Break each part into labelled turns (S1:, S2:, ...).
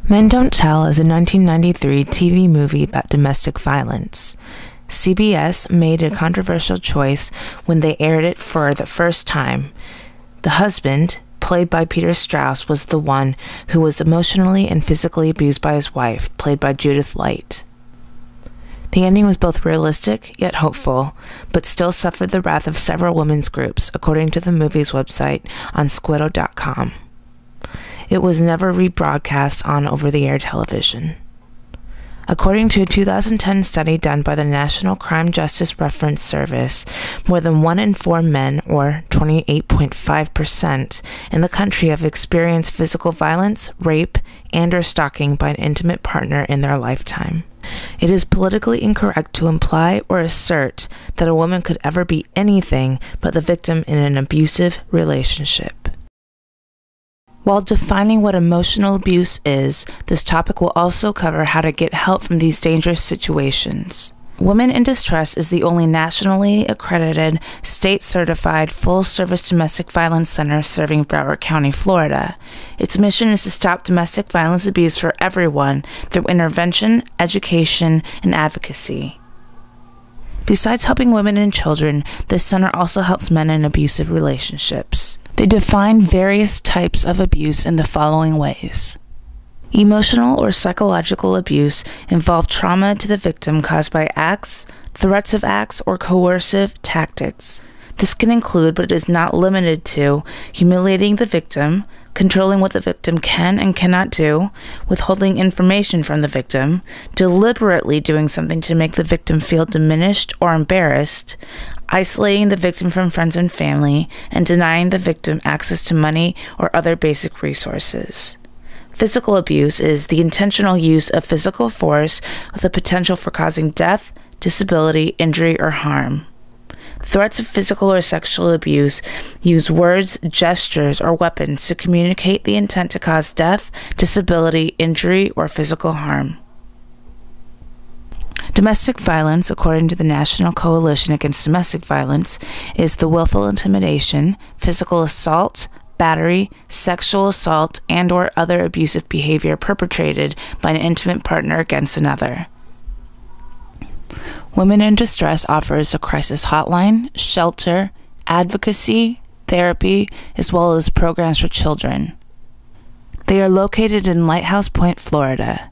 S1: Men Don't Tell is a 1993 TV movie about domestic violence. CBS made a controversial choice when they aired it for the first time. The husband, played by Peter Strauss, was the one who was emotionally and physically abused by his wife, played by Judith Light. The ending was both realistic yet hopeful, but still suffered the wrath of several women's groups, according to the movie's website on squiddo.com. It was never rebroadcast on over-the-air television. According to a 2010 study done by the National Crime Justice Reference Service, more than 1 in 4 men, or 28.5%, in the country have experienced physical violence, rape, and/or stalking by an intimate partner in their lifetime. It is politically incorrect to imply or assert that a woman could ever be anything but the victim in an abusive relationship. While defining what emotional abuse is, this topic will also cover how to get help from these dangerous situations. Women in Distress is the only nationally accredited, state-certified, full-service domestic violence center serving Broward County, Florida. Its mission is to stop domestic violence abuse for everyone through intervention, education, and advocacy. Besides helping women and children, this center also helps men in abusive relationships. They define various types of abuse in the following ways. Emotional or psychological abuse involves trauma to the victim caused by acts, threats of acts, or coercive tactics. This can include, but is not limited to, humiliating the victim, controlling what the victim can and cannot do, withholding information from the victim, deliberately doing something to make the victim feel diminished or embarrassed, isolating the victim from friends and family, and denying the victim access to money or other basic resources. Physical abuse is the intentional use of physical force with the potential for causing death, disability, injury, or harm. Threats of physical or sexual abuse use words, gestures, or weapons to communicate the intent to cause death, disability, injury, or physical harm. Domestic violence, according to the National Coalition Against Domestic Violence, is the willful intimidation, physical assault, battery, sexual assault, and/or other abusive behavior perpetrated by an intimate partner against another. Women in Distress offers a crisis hotline, shelter, advocacy, therapy, as well as programs for children. They are located in Lighthouse Point, Florida.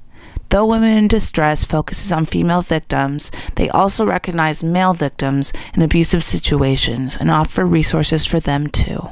S1: Though Women in Distress focuses on female victims, they also recognize male victims in abusive situations and offer resources for them too.